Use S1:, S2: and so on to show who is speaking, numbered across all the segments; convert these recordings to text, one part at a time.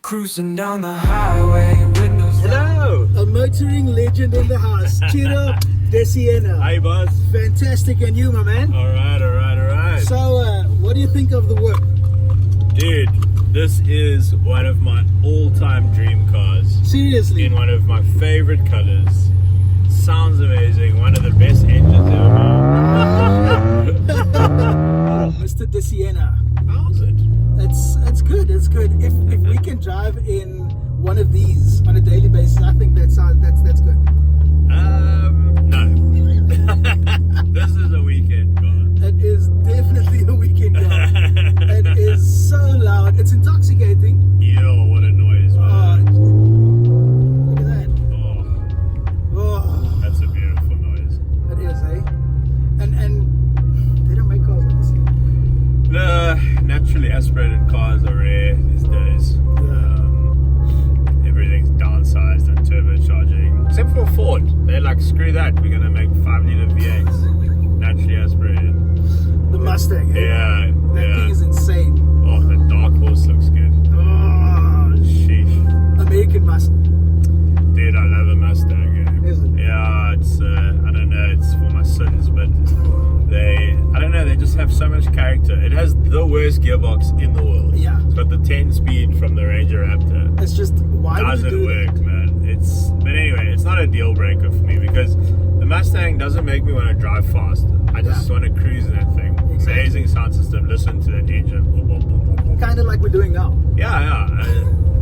S1: Cruising down the highway, windows
S2: Hello!
S3: A motoring legend in the house, Ciro De Siena.
S2: Hi, boss.
S3: Fantastic, and you, my man?
S2: Alright.
S3: So, what do you think of the work?
S2: Dude, this is one of my all-time dream cars.
S3: Seriously?
S2: In one of my favorite colors. Sounds amazing. One of the best engines ever made.
S3: Mr. De Siena.
S2: How's it?
S3: It's good. If we can drive in one of these on a daily basis, I think that's good.
S2: No. This is a weekend car.
S3: It is definitely a weekend car. It is so loud. It's intoxicating.
S2: Yo, what a noise, man.
S3: Look at that. Oh,
S2: That's a beautiful noise.
S3: it is, eh? And they don't make cars like this.
S2: The naturally aspirated cars are rare these days. Everything's downsized and turbocharging. Except for Ford. They're like, screw that, we're gonna make 5-liter V8s. Naturally aspirated.
S3: The Mustang, eh?
S2: Yeah.
S3: That thing is insane.
S2: Oh, the Dark Horse looks good.
S3: Oh,
S2: Sheesh.
S3: American Mustang.
S2: Dude, I love a Mustang. Yeah.
S3: Is it?
S2: Yeah, it's, I don't know, it's for my sins, but they just have so much character. It has the worst gearbox in the world.
S3: Yeah.
S2: It's got the 10-speed from the Ranger Raptor.
S3: It's just, why would you
S2: Doesn't
S3: do
S2: work,
S3: that?
S2: man. But anyway, it's not a deal breaker for me because the Mustang doesn't make me want to drive fast. I just want to cruise in that thing.
S3: Exactly.
S2: Amazing sound system. Listen to that engine.
S3: Kind of like we're doing now.
S2: Yeah.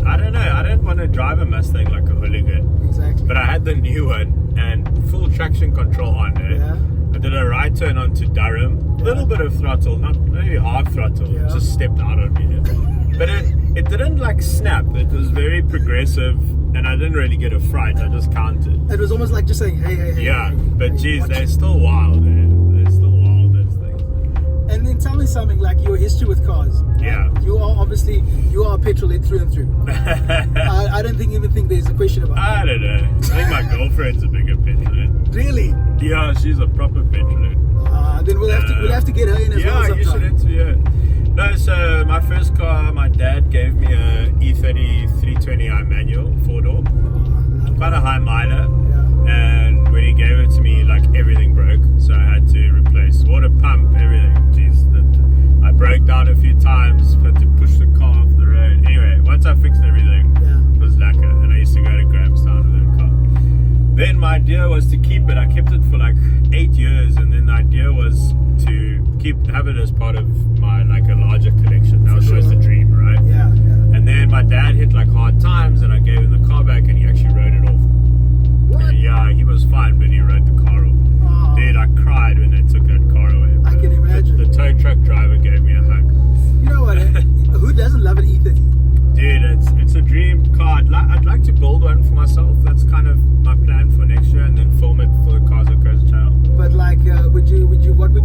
S2: I don't know. I don't want to drive a Mustang like a hooligan.
S3: Exactly.
S2: But I had the new one and full traction control on it.
S3: Yeah.
S2: I did a right turn onto Durham. A little bit of throttle, not maybe half throttle.
S3: Yeah.
S2: Just stepped out on me. But it didn't like snap. It was very progressive, and I didn't really get a fright. I just counted.
S3: It was almost like just saying, hey.
S2: Yeah,
S3: hey,
S2: but
S3: hey,
S2: geez,
S3: watch
S2: they're
S3: it.
S2: still wild. They're still wild, those things.
S3: And then tell me something like your history with cars.
S2: Yeah.
S3: You are a petrolhead through and through. I don't even think there's a question about
S2: I don't know. I think my girlfriend's a bigger petrolhead.
S3: it. Really?
S2: Yeah, she's a proper petrolhead.
S3: Then we'll have to get her in as well
S2: Yeah,
S3: sometime.
S2: you should interview her. No, so my first car, my dad gave me a E30 320i manual, 4-door. Quite a high miler.
S3: Yeah.
S2: And when he gave it to me, like everything broke. So I had to replace water pump, everything. Jeez, I broke down a few times, had to push the car off the road. Anyway, once I fixed everything,
S3: Yeah.
S2: it was lacquer. And I used to go to Grahamstown with that car. Then my idea was to keep it. I kept it for like 8 years, and then the idea was to have it as part of my like a larger collection. That was always the dream, right?
S3: Yeah.
S2: And then my dad hit like hard times, and I gave him the car back, and he actually rode it off.
S3: What?
S2: And yeah, he was fine, but he rode the car off.
S3: Oh.
S2: Dude, I cried when they took that car away.
S3: I can imagine.
S2: The tow truck driver gave me a hug.
S3: You know what? Who doesn't love an E30?
S2: Dude, it's a dream car. I'd like to build one for myself. That's kind of my plan for next year, and then film it for the Cars of Coast channel.
S3: But like, what would you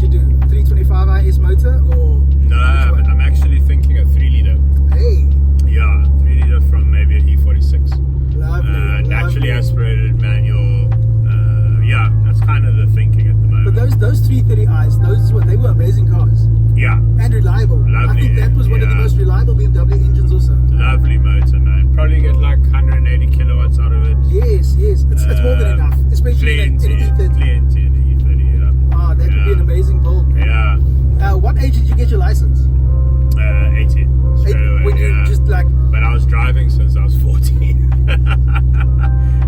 S3: do? 325 IS motor or?
S2: No, but I'm actually thinking a 3-liter.
S3: Hey,
S2: Yeah, 3-liter from maybe an E46.
S3: lovely.
S2: Naturally aspirated manual. Yeah, that's kind of the thinking at the moment.
S3: But those 330i's, they were amazing cars
S2: Yeah,
S3: and reliable. I
S2: Lovely,
S3: think that was one of the
S2: yeah.
S3: most reliable BMW engines also.
S2: lovely motor, man. Probably get like 180 kilowatts out of it.
S3: Yes, it's more than enough, especially in an E30.
S2: Plenty in the E30, yeah.
S3: Ah, that would be an amazing build, man.
S2: Yeah,
S3: What age did you get your license?
S2: 18 straight away,
S3: When you
S2: yeah.
S3: just like,
S2: But I was driving since I was 14.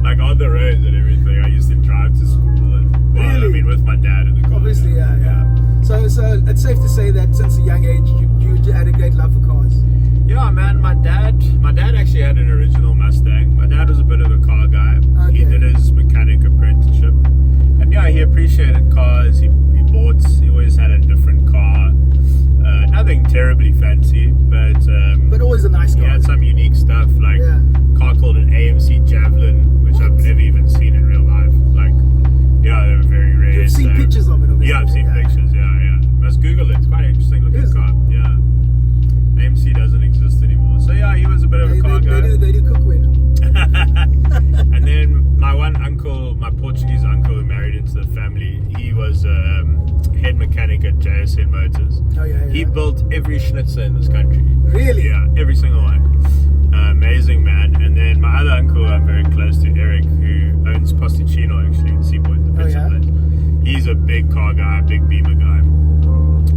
S2: Like on the roads and everything. I used to drive to school. And, well,
S3: Really?
S2: I mean, with my dad in the car.
S3: obviously, yeah. So it's safe to say that since a young age, you had a great love for cars.
S2: Yeah, man, my dad actually had an original Mustang. My dad was a bit of a car guy. He
S3: Okay.
S2: did his mechanic apprenticeship. And yeah, he appreciated cars. He always had a different car. Nothing terribly fancy,
S3: But always a nice
S2: he
S3: car.
S2: had some unique stuff, like
S3: Yeah.
S2: a car called an AMC Javelin, which I've never even seen in real life. Like, yeah, they were very rare.
S3: You've seen
S2: so-
S3: pictures of it, obviously.
S2: Yeah, I've seen pictures, yeah. Must Google it. It's quite an interesting looking
S3: Is it?
S2: car. Yeah. AMC doesn't exist anymore. So yeah, he was a bit of a car guy.
S3: They do cookware now.
S2: And then my one uncle, my Portuguese uncle who married into the family, he was head mechanic at JSN Motors.
S3: Oh, yeah.
S2: He built every schnitzer in this country.
S3: Really?
S2: Yeah, every single one. Amazing amazing, man. And then my other uncle, I'm very close to, Eric, who owns Posticino actually in Seapoint, the pizza place. He's a big car guy, big Beamer guy.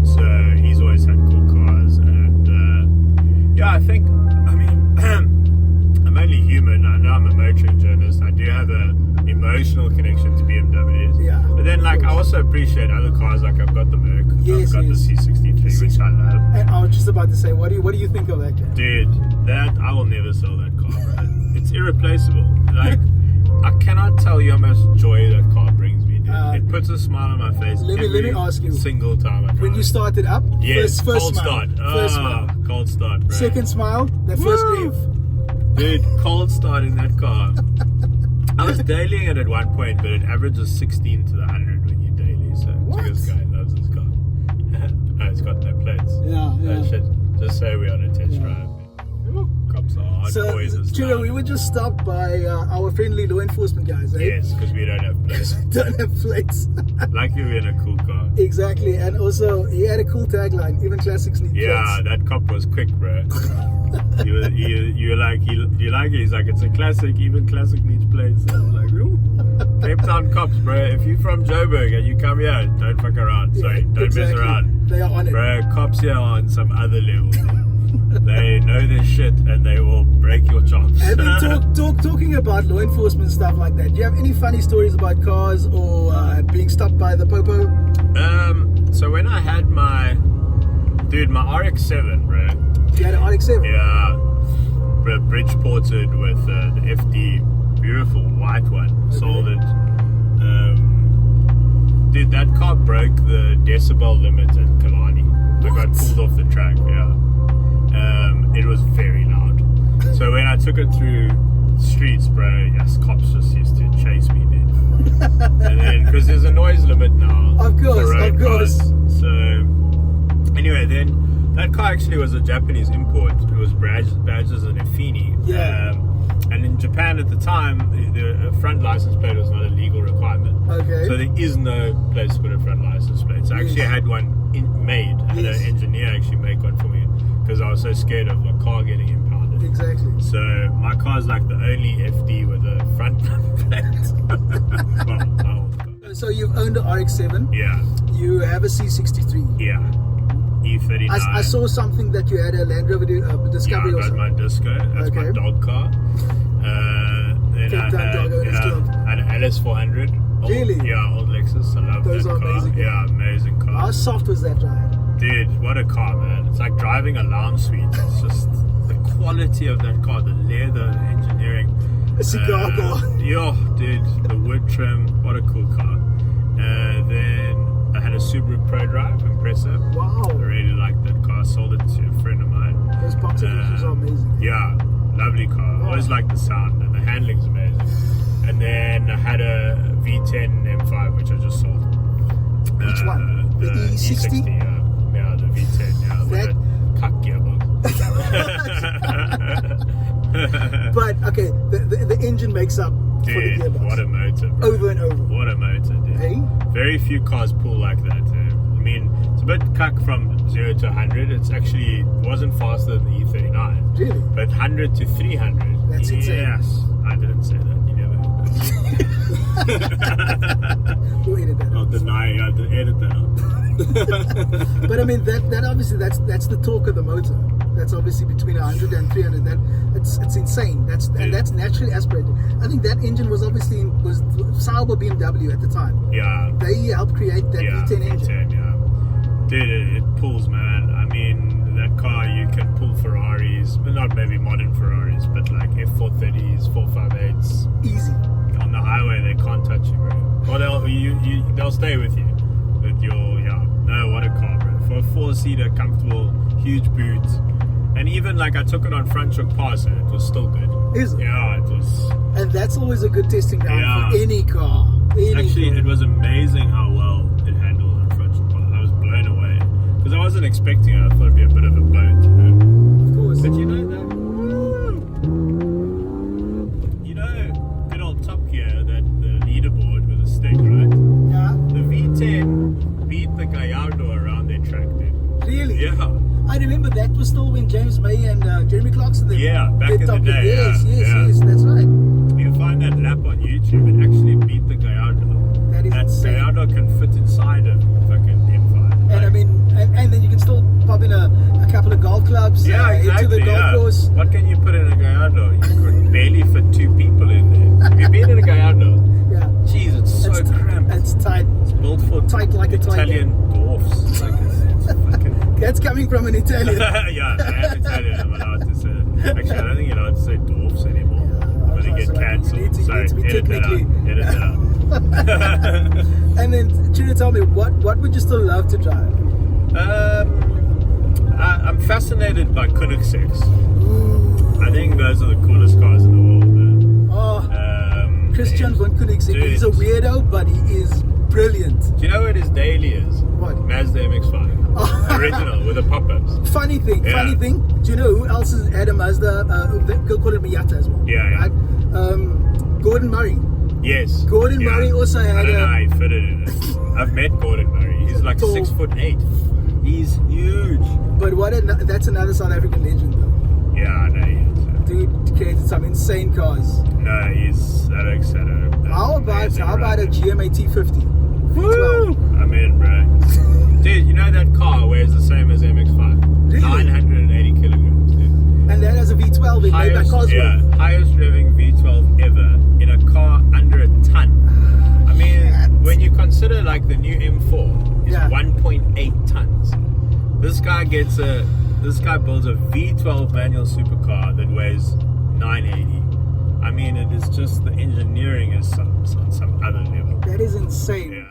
S2: So he's always had cool cars. And I think, I mean, I'm only human. I know I'm a motoring journalist. I do have a emotional connection to BMWs.
S3: Yeah.
S2: But then, like, I also appreciate other cars. Like, I've got the Merc.
S3: Yes,
S2: I've got the C63, which I love.
S3: And I was just about to say, what do you think of that, Jack?
S2: Dude, that I will never sell that car, bro. It's irreplaceable. Like, I cannot tell you how much joy that car brings me, dude. It puts a smile on my face
S3: Let me ask you.
S2: single time I drive.
S3: When you started up,
S2: yes,
S3: first
S2: cold
S3: smile.
S2: start.
S3: First smile.
S2: Cold start, bro.
S3: Second smile, that first
S2: Woo!
S3: rev.
S2: Dude, cold start in that car. I was dailying it at one point, but it averages 16 to the 100 when you daily. So this guy loves this car. No, it's got no plates.
S3: Yeah.
S2: Oh, shit. Just say we're on a test drive. Cops are hard
S3: So,
S2: boys as
S3: Ciro, we were just stopped by our friendly law enforcement guys, eh?
S2: Yes, because we don't have plates.
S3: Don't have plates.
S2: Like you're in a cool car.
S3: Exactly, and also he had a cool tagline, even classics need
S2: Yeah,
S3: plates.
S2: that cop was quick, bro. you like, you like it? He's like, it's a classic, even classic needs plates. I was like, ooh. Cape Town cops, bro. If you're from Joburg and you come here, don't fuck around. Sorry, don't mess around.
S3: They are on it.
S2: Bro, cops here are on some other level. They know their shit and they will break your chops.
S3: And then talking about law enforcement stuff like that, do you have any funny stories about cars or being stopped by the popo?
S2: So when I had my RX-7, bro.
S3: You had an RX-7?
S2: Yeah, bro, bridge ported with the FD, beautiful white one.
S3: Okay.
S2: Sold it. Dude, that car broke the decibel limit at Kalani. I got pulled off the track. Yeah. It was very loud. So when I took it through streets, bro, yes, cops just used to chase me, dude. And then, because there's a noise limit now.
S3: Of course.
S2: So, anyway, then that car actually was a Japanese import. It was badges and Effini.
S3: Yeah.
S2: And in Japan at the time, the front license plate was not a legal requirement.
S3: Okay.
S2: So there is no place to put a front license plate. So I actually had one made. I had an engineer actually make one for me because I was so scared of my car getting impounded.
S3: Exactly.
S2: So my car's like the only FD with a front plate. Well, my old car.
S3: So you've owned an RX-7.
S2: Yeah.
S3: You have a C63.
S2: Yeah. E39.
S3: I saw something that you had a Land Rover Discovery
S2: yeah,
S3: or
S2: I got
S3: something.
S2: my Disco. That's my dog car. Then I had an LS400.
S3: Really?
S2: Yeah, old Lexus. I love
S3: Those
S2: that
S3: are
S2: car.
S3: amazing.
S2: Yeah, amazing car.
S3: How soft was that drive?
S2: Dude, what a car, man. It's like driving a lounge suite. It's just the quality of that car, the leather, the engineering.
S3: A cigar car.
S2: Yeah, dude, the wood trim. What a cool car. Then I had a Subaru ProDrive Impreza.
S3: Wow.
S2: I really liked that car. I sold it to a friend of mine.
S3: Those box editions are amazing.
S2: Yeah, lovely car. I always liked the sound and the handling's amazing. And then I had a V10 M5 which I just sold.
S3: Which one? The E60?
S2: Yeah, the V10. Yeah, with a cuck gearbox.
S3: But okay, the engine makes up for the
S2: Dude,
S3: gearbox.
S2: what a motor, bro.
S3: Over and over.
S2: What a motor, dude.
S3: Hey?
S2: Very few cars pull like that. I mean, it's a bit cuck from 0 to 100. It's actually wasn't faster than the E39.
S3: Really?
S2: But 100 to 300.
S3: That's insane.
S2: Yes, I didn't say that. You never heard that.
S3: We'll edit that out.
S2: I'll deny. I had to edit that out.
S3: But I mean, that obviously that's the torque of the motor. That's obviously between 100 and 300. That it's insane. That's naturally aspirated. I think that engine was obviously Sauber BMW at the time.
S2: Yeah.
S3: They helped create that V10 engine.
S2: V10, yeah. Dude, it pulls, man. I mean, that car you can pull Ferraris, but not maybe modern Ferraris, but like F430s, 458s.
S3: Easy.
S2: On the highway, they can't touch you, bro. Or they'll stay with you. With your what a car, bro. For a 4-seater, comfortable, huge boot. And even like I took it on front shock pass and it was still good.
S3: Is it?
S2: Yeah, it was.
S3: And that's always a good testing ground for any car.
S2: It was amazing how well it handled on front shock pass. I was blown away because I wasn't expecting it. I thought it'd be a bit of a boat,
S3: Of course.
S2: But you know that. Good old Top Gear, that the leaderboard with a stick, right?
S3: Yeah.
S2: The V10 beat the Gallardo around their track, dude.
S3: Really?
S2: Yeah.
S3: I remember that was still when James May and Jeremy Clarkson. Then
S2: Yeah, back
S3: did
S2: in the
S3: Top Gear.
S2: day,
S3: Yes,
S2: yeah,
S3: yes,
S2: yeah.
S3: yes. That's right.
S2: You find that lap on YouTube and actually beat the Gallardo.
S3: That is insane.
S2: Gallardo can fit inside a fucking M5.
S3: And I mean, and then you can still pop in a couple of golf clubs into the golf course.
S2: What can you put in a Gallardo? You could barely fit 2 people in there. Have you been in a Gallardo?
S3: Yeah.
S2: Jeez, it's so cramped.
S3: It's tight.
S2: It's built for
S3: Tight like a toy.
S2: Italian dwarfs. Like it's fucking...
S3: That's coming from an Italian.
S2: Yeah, I am Italian. I'm allowed to say it. Actually, I don't think you're allowed to say dwarfs anymore. I'm going to get cancelled.
S3: You need to be
S2: edit that
S3: technically.
S2: out. Edit that out.
S3: And then, Ciro, tell me, what would you still love to drive?
S2: I'm fascinated by Koenigseggs. I think those are the coolest cars in the world, man.
S3: Oh, Christian von Koenigsegg.
S2: Dude.
S3: He's a weirdo, but he is brilliant.
S2: Do you know what his daily is?
S3: What?
S2: Mazda MX-5.
S3: Oh.
S2: Original, with the pop-ups.
S3: Funny thing. Do you know who else has had a Mazda? They'll call it Miata as well.
S2: Yeah, yeah.
S3: Right? Gordon Murray.
S2: Yes.
S3: Gordon Murray also had
S2: I don't know how he fitted in it. I've met Gordon Murray. He's like
S3: Tall.
S2: 6'8". He's huge.
S3: But that's another South African legend, though.
S2: Yeah, I know he is.
S3: Dude created some insane cars.
S2: No, he's that excited.
S3: How about a GMA T50?
S2: Woo! I'm in, bro. Dude, you know that car weighs the same as MX-5.
S3: Really?
S2: 980 kilograms, dude.
S3: And that has a V12 in made by Cosworth.
S2: Highest revving V12 ever in a car under a ton. I mean, when you consider like the new M4 is 1.8 tons. This guy builds a V12 manual supercar that weighs 980. I mean, it is just the engineering is on some other level.
S3: That is insane.
S2: Yeah.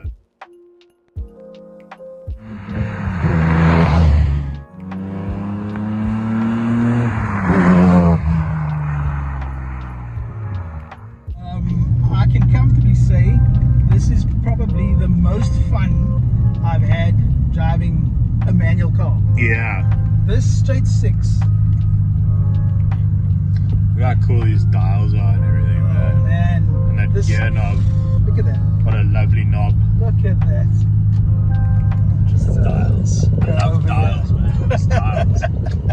S3: I can comfortably say this is probably the most fun I've had driving a manual car.
S2: Yeah.
S3: This straight 6.
S2: Look how cool these dials are and everything, man.
S3: Man.
S2: And that gear knob.
S3: Look at that.
S2: What a lovely knob.
S3: Look at that. Just
S2: Dials. I love dials, man. Just dials.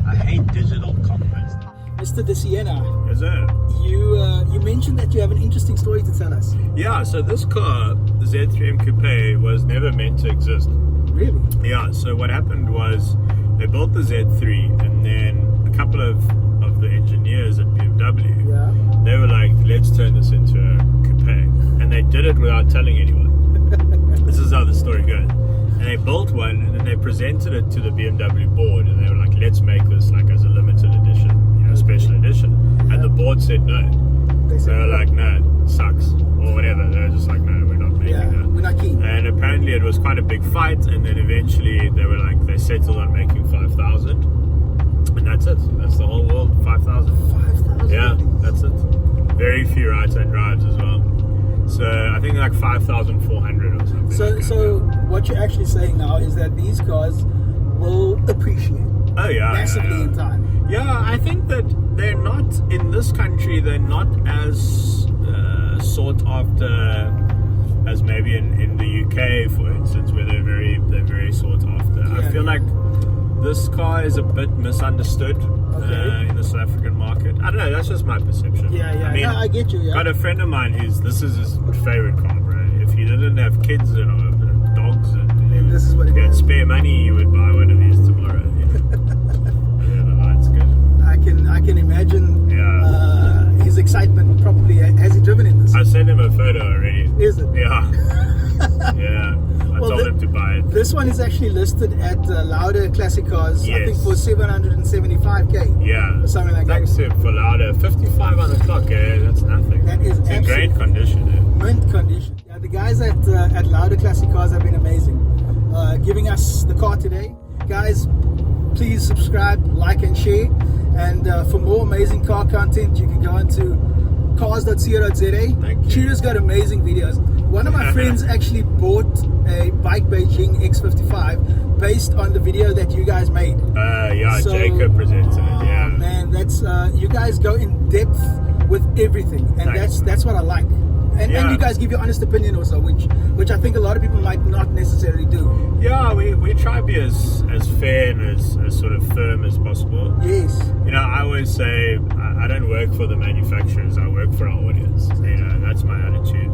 S2: I hate digital cockpits.
S3: Mr. De Siena,
S2: Is it?
S3: you mentioned that you have an interesting story to tell us.
S2: Yeah, so this car, the Z3 M Coupe, was never meant to exist.
S3: Really?
S2: Yeah, so what happened was they built the Z3 and then a couple of the engineers at BMW, they were like, let's turn this into a coupe. And they did it without telling anyone. This is how the story goes. And they built one and then they presented it to the BMW board and they were like, let's make this like as a limited edition, special edition. And the board said no. They were like, no, it sucks. Or whatever. They were just like, no, we're not making that.
S3: We're not keen.
S2: And apparently it was quite a big fight, and then eventually they were like, they settled on making 5,000, and that's it. That's the whole world, 5,000.
S3: 5,000?
S2: Yeah, that's it. Very few right-hand drives as well. So I think like 5,400 or something.
S3: So what you're actually saying now is that these cars will appreciate massively in time.
S2: Yeah, I think that they're not, in this country, they're not as sought after as maybe in the UK, for instance, where they're very sought after. I feel like this car is a bit misunderstood in the South African market. I don't know, that's just my perception.
S3: I mean, I get you.
S2: Got a friend of mine this is his favorite car, bro. If he didn't have kids and dogs and
S3: this is what
S2: he had spare money, he would buy one of these tomorrow. It's good.
S3: I can imagine his excitement. Probably has he driven in this?
S2: I sent him a photo already.
S3: Is it?
S2: Yeah. Yeah. I told him to buy it.
S3: This one is actually listed at Laude Classic Cars. I think for 775k.
S2: Yeah.
S3: Or something like
S2: Thanks
S3: that.
S2: for Laude. 55 on the clock. That's nothing.
S3: That is
S2: it's in great condition.
S3: Mint condition. Yeah, the guys at Laude Classic Cars have been amazing, giving us the car today. Guys, please subscribe, like and share. And for more amazing car content, you can go into cars.co.za. Ciro's got amazing videos. One of my friends actually bought a Bike Beijing X55 based on the video that you guys made.
S2: So, Jacob presented it. Yeah.
S3: Man, that's you guys go in depth with everything, and that's what I like. And
S2: Yeah.
S3: you guys give your honest opinion also, which I think a lot of people might not necessarily do.
S2: Yeah, we try to be as fair and as sort of firm as possible.
S3: Yes.
S2: You know, I always say I don't work for the manufacturers. I work for our audience. You know, that's my attitude.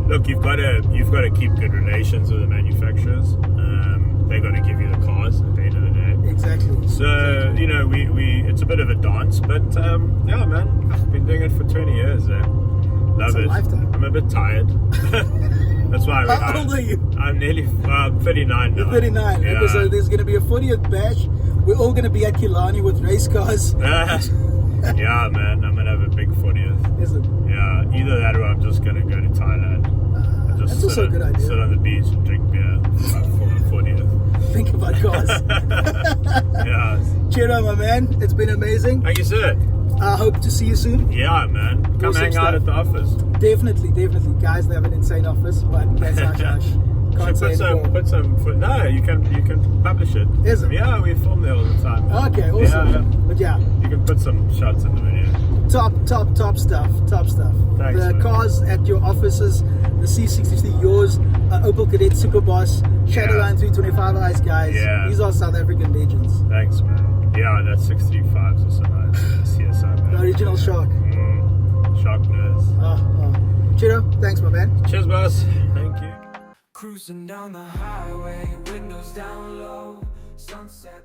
S2: Look, you've got to keep good relations with the manufacturers. They got to give you the cars at the end of the day.
S3: Exactly.
S2: So you know, we it's a bit of a dance, but yeah, man, I've been doing it for 20 years. Love
S3: It's a
S2: it.
S3: lifetime.
S2: I'm a bit tired. That's why.
S3: How old are you?
S2: I'm nearly 39 now.
S3: You're 39.
S2: Yeah.
S3: Okay, so there's going to be a 40th bash. We're all going to be at Killarney with race cars.
S2: Yeah, man, I'm gonna have a big 40th.
S3: Is it?
S2: Yeah, either that or I'm just gonna go to Thailand. And just
S3: That's also a good idea.
S2: Sit on the beach and drink beer for my 40th.
S3: Think about cars.
S2: Yeah.
S3: Ciro, my man, it's been amazing.
S2: Thank you, sir.
S3: I hope to see you soon.
S2: Yeah, man. Come
S3: Awesome
S2: hang out
S3: stuff.
S2: at the office.
S3: Definitely. Guys, they have an insane office, but that's hush hush. Can't say
S2: Put some. No, you can publish it.
S3: Is it?
S2: Yeah, we film there all the time. Man.
S3: Okay, awesome.
S2: Yeah.
S3: But yeah,
S2: You can put some shots in the video.
S3: top stuff.
S2: Thanks,
S3: The
S2: man.
S3: cars at your offices, the C63 yours, Opel Kadett Superboss, Shadowline 325 Ice guys.
S2: Yeah.
S3: These are South African legends.
S2: Thanks, man. Yeah, that 635s are so nice. CSI, man.
S3: The original Shark.
S2: Shark nerds.
S3: Ciro, thanks, my man.
S2: Cheers, boss. Thank you.
S1: Cruising down the highway, windows down low, sunset.